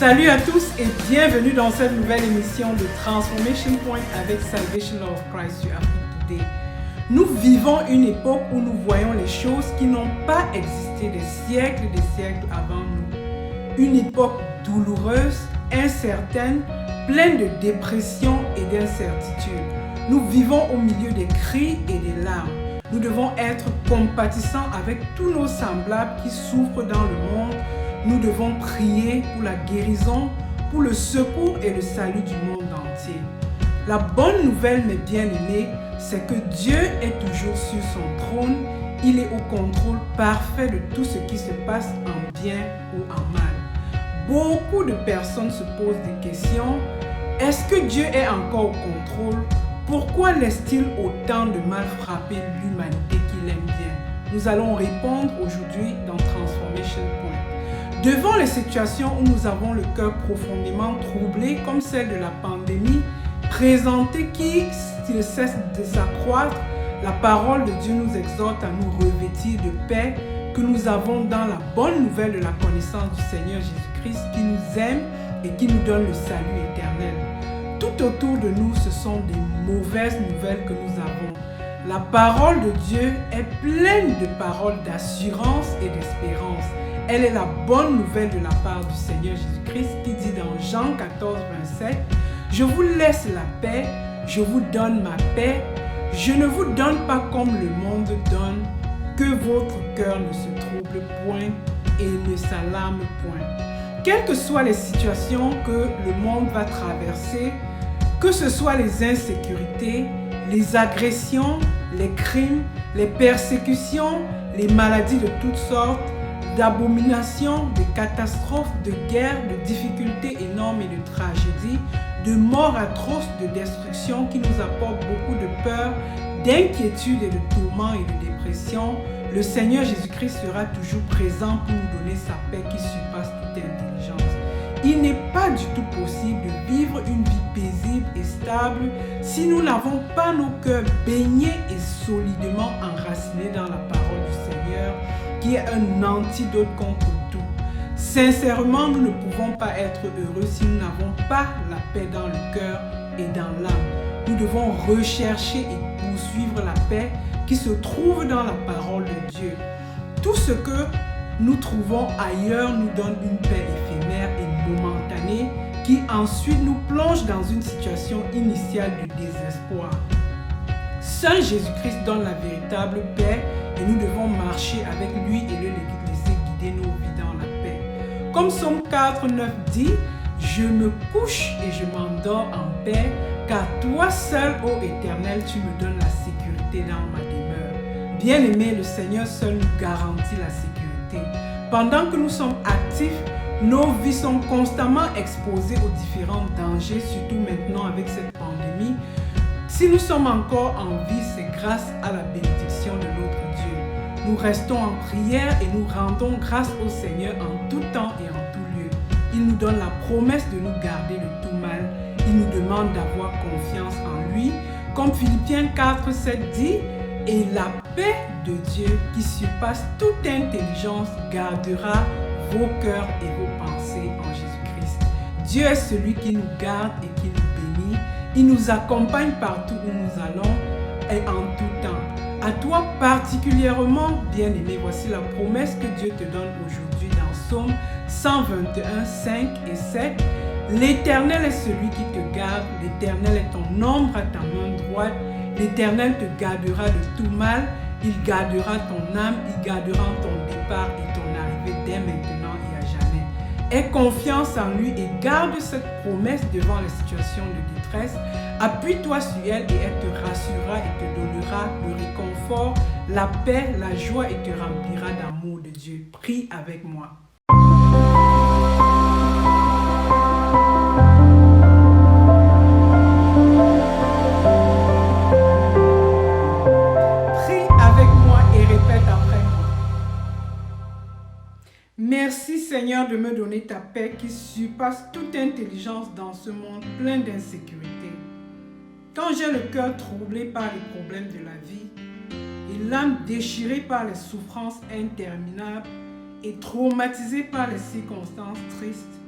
Salut à tous et bienvenue dans cette nouvelle émission de Transformation Point avec Salvation of Christ sur Afrique Today. Nous vivons une époque où nous voyons les choses qui n'ont pas existé des siècles et des siècles avant nous. Une époque douloureuse, incertaine, pleine de dépression et d'incertitude. Nous vivons au milieu des cris et des larmes. Nous devons être compatissants avec tous nos semblables qui souffrent dans le monde. Nous devons prier pour la guérison, pour le secours et le salut du monde entier. La bonne nouvelle, mes bien-aimés, c'est que Dieu est toujours sur son trône. Il est au contrôle parfait de tout ce qui se passe en bien ou en mal. Beaucoup de personnes se posent des questions. Est-ce que Dieu est encore au contrôle? Pourquoi laisse-t-il autant de mal frapper l'humanité qu'il aime bien? Nous allons répondre aujourd'hui dans Transformation Point. Devant les situations où nous avons le cœur profondément troublé, comme celle de la pandémie, présentée qui ne cesse de s'accroître, la parole de Dieu nous exhorte à nous revêtir de paix que nous avons dans la bonne nouvelle de la connaissance du Seigneur Jésus-Christ qui nous aime et qui nous donne le salut éternel. Tout autour de nous, ce sont des mauvaises nouvelles que nous avons. La parole de Dieu est pleine de paroles d'assurance et d'espérance. Elle est la bonne nouvelle de la part du Seigneur Jésus-Christ qui dit dans Jean 14, 27, « Je vous laisse la paix, je vous donne ma paix, je ne vous donne pas comme le monde donne, que votre cœur ne se trouble point et ne s'alarme point. » Quelles que soient les situations que le monde va traverser, que ce soit les insécurités, les agressions, les crimes, les persécutions, les maladies de toutes sortes, d'abominations, de catastrophes, de guerres, de difficultés énormes et de tragédies, de morts atroces, de destruction qui nous apportent beaucoup de peur, d'inquiétude et de tourments et de dépression, le Seigneur Jésus-Christ sera toujours présent pour nous donner sa paix qui surpasse toute intelligence. Il n'est pas du tout possible de vivre une vie paisible et stable si nous n'avons pas nos cœurs baignés et solidement enracinés dans la parole du Seigneur, qui est un antidote contre tout. Sincèrement, nous ne pouvons pas être heureux si nous n'avons pas la paix dans le cœur et dans l'âme. Nous devons rechercher et poursuivre la paix qui se trouve dans la parole de Dieu. Tout ce que nous trouvons ailleurs nous donne une paix éphémère et momentanée qui ensuite nous plonge dans une situation initiale de désespoir. Seul Jésus-Christ donne la véritable paix et nous devons marcher avec lui et le laisser guider nos vies dans la paix. Comme Psaume 4, 9 dit, « Je me couche et je m'endors en paix, car toi seul, ô Éternel, tu me donnes la sécurité dans ma demeure. » Bien-aimé, le Seigneur seul nous garantit la sécurité. Pendant que nous sommes actifs, nos vies sont constamment exposées aux différents dangers, surtout maintenant avec cette pandémie. Si nous sommes encore en vie, c'est grâce à la bénédiction de notre Dieu. Nous restons en prière et nous rendons grâce au Seigneur en tout temps et en tout lieu. Il nous donne la promesse de nous garder de tout mal. Il nous demande d'avoir confiance en lui. Comme Philippiens 4, 7 dit, « Et la paix de Dieu qui surpasse toute intelligence gardera vos cœurs et vos pensées en Jésus-Christ. » Dieu est celui qui nous garde et qui nous bénit. Il nous accompagne partout où nous allons et en tout temps. À toi particulièrement, bien-aimé, voici la promesse que Dieu te donne aujourd'hui dans Psaume 121, 5 et 7. L'Éternel est celui qui te garde, l'Éternel est ton ombre à ta main droite, l'Éternel te gardera de tout mal, il gardera ton âme, il gardera ton départ et ton arrivée dès maintenant et à jamais. Aie confiance en lui et garde cette promesse devant les situations de détresse. Appuie-toi sur elle et elle te rassurera et te donnera le réconfort, la paix, la joie et te remplira d'amour de Dieu. Prie avec moi. Prie avec moi et répète après moi. Merci Seigneur de me donner ta paix qui surpasse toute intelligence dans ce monde plein d'insécurité. Quand j'ai le cœur troublé par les problèmes de la vie et l'âme déchirée par les souffrances interminables et traumatisé par les circonstances tristes,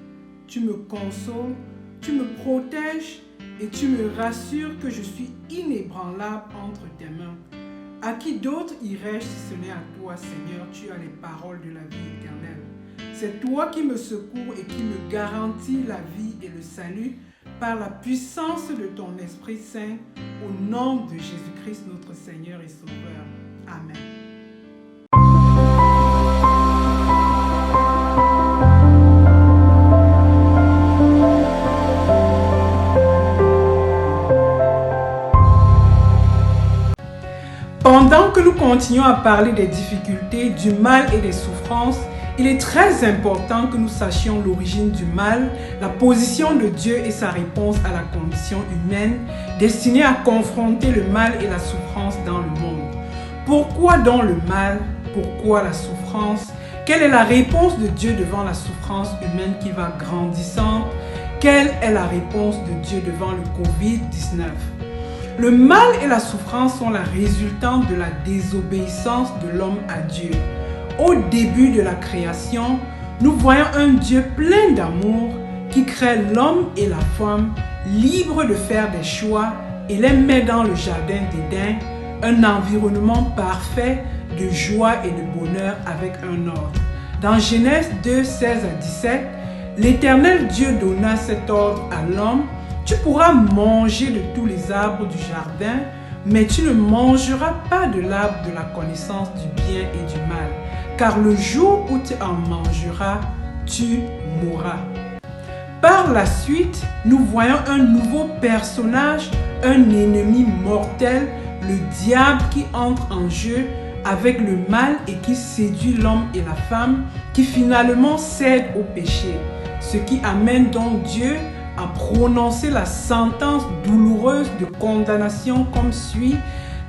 tu me consoles, tu me protèges et tu me rassures que je suis inébranlable entre tes mains. À qui d'autre irais-je si ce n'est à toi, Seigneur? Tu as les paroles de la vie éternelle. C'est toi qui me secours et qui me garantis la vie et le salut par la puissance de ton Esprit Saint, au nom de Jésus-Christ, notre Seigneur et Sauveur. Amen. Pendant que nous continuons à parler des difficultés, du mal et des souffrances, il est très important que nous sachions l'origine du mal, la position de Dieu et sa réponse à la condition humaine, destinée à confronter le mal et la souffrance dans le monde. Pourquoi donc le mal? Pourquoi la souffrance? Quelle est la réponse de Dieu devant la souffrance humaine qui va grandissante? Quelle est la réponse de Dieu devant le Covid-19? Le mal et la souffrance sont la résultante de la désobéissance de l'homme à Dieu. Au début de la création, nous voyons un Dieu plein d'amour qui crée l'homme et la femme libres de faire des choix et les met dans le jardin d'Éden, un environnement parfait de joie et de bonheur avec un ordre. Dans Genèse 2, 16 à 17, l'Éternel Dieu donna cet ordre à l'homme: tu pourras manger de tous les arbres du jardin, mais tu ne mangeras pas de l'arbre de la connaissance du bien et du mal, car le jour où tu en mangeras, tu mourras. Par la suite, nous voyons un nouveau personnage, un ennemi mortel, le diable qui entre en jeu avec le mal et qui séduit l'homme et la femme, qui finalement cède au péché, ce qui amène donc Dieu à prononcer la sentence douloureuse de condamnation comme suit.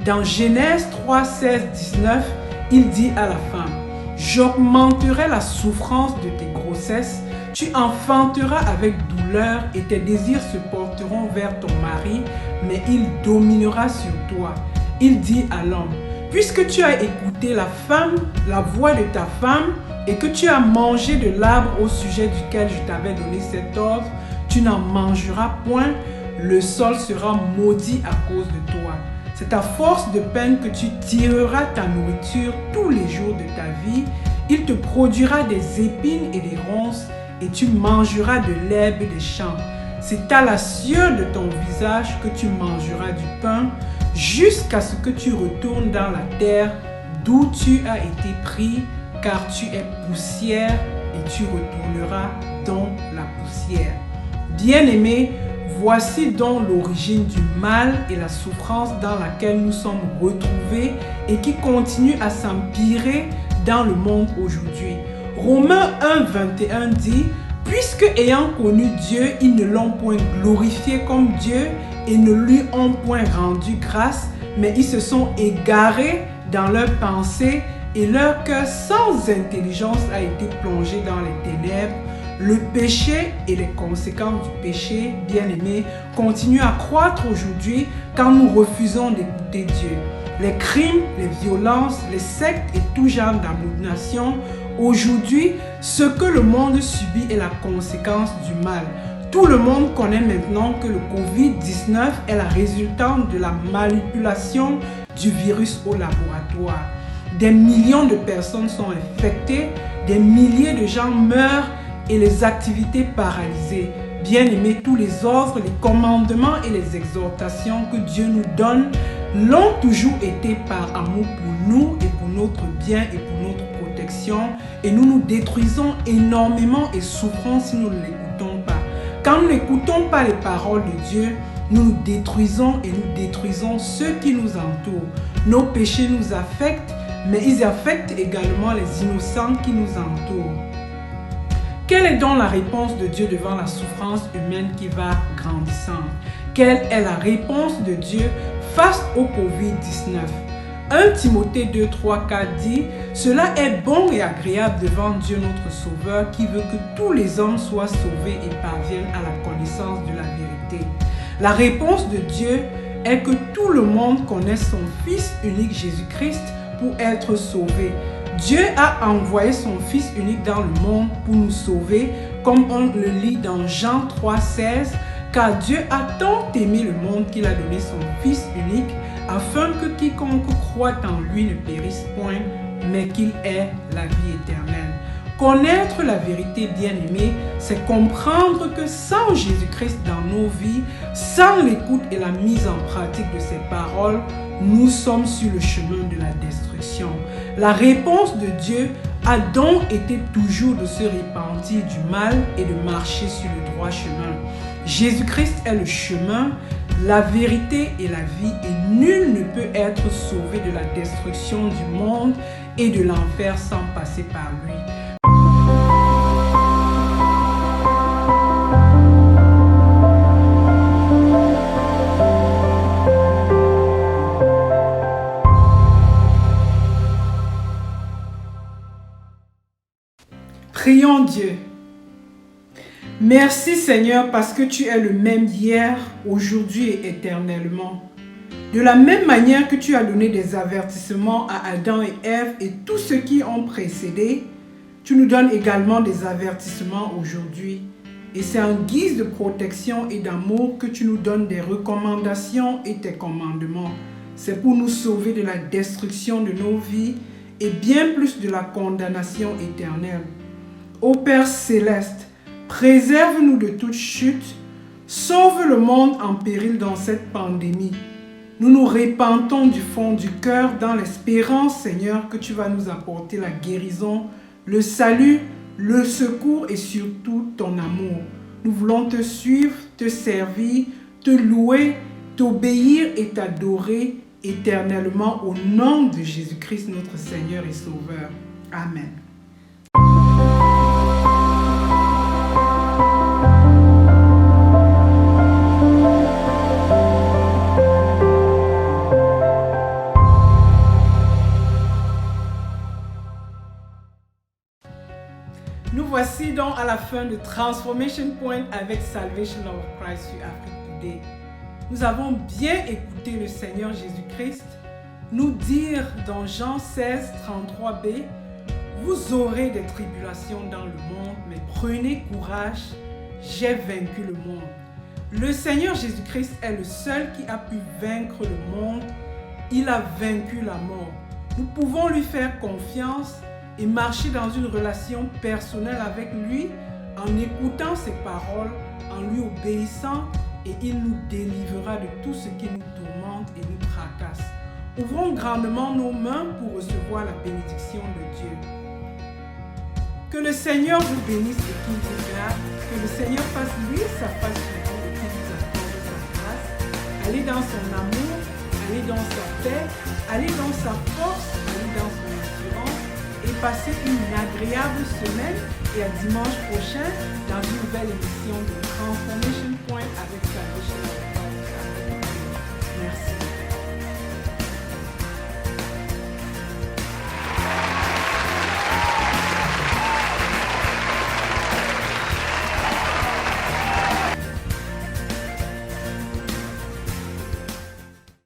Dans Genèse 3, 16, 19, il dit à la femme: j'augmenterai la souffrance de tes grossesses, tu enfanteras avec douleur et tes désirs se porteront vers ton mari, mais il dominera sur toi. Il dit à l'homme: puisque tu as écouté la voix de ta femme, et que tu as mangé de l'arbre au sujet duquel je t'avais donné cet ordre, tu n'en mangeras point, le sol sera maudit à cause de toi. C'est à force de peine que tu tireras ta nourriture tous les jours de ta vie. Il te produira des épines et des ronces, et tu mangeras de l'herbe des champs. C'est à la sueur de ton visage que tu mangeras du pain, jusqu'à ce que tu retournes dans la terre d'où tu as été pris, car tu es poussière et tu retourneras dans la poussière. Bien-aimés, voici donc l'origine du mal et la souffrance dans laquelle nous sommes retrouvés et qui continue à s'empirer dans le monde aujourd'hui. Romains 1, 21 dit: puisque ayant connu Dieu, ils ne l'ont point glorifié comme Dieu et ne lui ont point rendu grâce, mais ils se sont égarés dans leurs pensées et leur cœur sans intelligence a été plongé dans les ténèbres. Le péché et les conséquences du péché, bien-aimés, continuent à croître aujourd'hui quand nous refusons d'écouter Dieu. Les crimes, les violences, les sectes et tout genre d'abomination, aujourd'hui, ce que le monde subit est la conséquence du mal. Tout le monde connaît maintenant que le Covid-19 est la résultante de la manipulation du virus au laboratoire. Des millions de personnes sont infectées, des milliers de gens meurent et les activités paralysées. Bien-aimés, tous les ordres, les commandements et les exhortations que Dieu nous donne l'ont toujours été par amour pour nous et pour notre bien et pour notre protection. Et nous nous détruisons énormément et souffrons si nous ne l'écoutons pas. Quand nous n'écoutons pas les paroles de Dieu, nous nous détruisons et nous détruisons ceux qui nous entourent. Nos péchés nous affectent, mais ils affectent également les innocents qui nous entourent. Quelle est donc la réponse de Dieu devant la souffrance humaine qui va grandissant? Quelle est la réponse de Dieu face au Covid-19? 1 Timothée 2, 3, 4 dit: cela est bon et agréable devant Dieu notre Sauveur, qui veut que tous les hommes soient sauvés et parviennent à la connaissance de la vérité. La réponse de Dieu est que tout le monde connaisse son Fils unique Jésus-Christ pour être sauvé. Dieu a envoyé son Fils unique dans le monde pour nous sauver, comme on le lit dans Jean 3,16, car Dieu a tant aimé le monde qu'il a donné son Fils unique, afin que quiconque croit en lui ne périsse point, mais qu'il ait la vie éternelle. Connaître la vérité, bien-aimée, c'est comprendre que sans Jésus-Christ dans nos vies, sans l'écoute et la mise en pratique de ses paroles, nous sommes sur le chemin de la destruction. La réponse de Dieu a donc été toujours de se repentir du mal et de marcher sur le droit chemin. Jésus-Christ est le chemin, la vérité et la vie, et nul ne peut être sauvé de la destruction du monde et de l'enfer sans passer par lui. Prions Dieu. Merci Seigneur parce que tu es le même hier, aujourd'hui et éternellement. De la même manière que tu as donné des avertissements à Adam et Ève et tous ceux qui ont précédé, tu nous donnes également des avertissements aujourd'hui. Et c'est en guise de protection et d'amour que tu nous donnes des recommandations et tes commandements. C'est pour nous sauver de la destruction de nos vies et bien plus de la condamnation éternelle. Ô Père céleste, préserve-nous de toute chute, sauve le monde en péril dans cette pandémie. Nous nous repentons du fond du cœur dans l'espérance, Seigneur, que tu vas nous apporter la guérison, le salut, le secours et surtout ton amour. Nous voulons te suivre, te servir, te louer, t'obéir et t'adorer éternellement au nom de Jésus-Christ, notre Seigneur et Sauveur. Amen. Nous voici donc à la fin de Transformation Point avec Salvation of Christ sur Afrique Today. Nous avons bien écouté le Seigneur Jésus-Christ nous dire dans Jean 16, 33b, « Vous aurez des tribulations dans le monde, mais prenez courage, j'ai vaincu le monde. » Le Seigneur Jésus-Christ est le seul qui a pu vaincre le monde. Il a vaincu la mort. Nous pouvons lui faire confiance et marcher dans une relation personnelle avec lui en écoutant ses paroles, en lui obéissant, et il nous délivrera de tout ce qui nous tourmente et nous tracasse. Ouvrons grandement nos mains pour recevoir la bénédiction de Dieu. Que le Seigneur vous bénisse et qu'il vous garde, que le Seigneur fasse luire sa face sur vous et qu'il vous accorde sa grâce. Allez dans son amour, allez dans sa paix, allez dans sa force, allez dans son assurance, et passez une agréable semaine et à dimanche prochain dans une nouvelle émission de Transformation Point avec Salvation.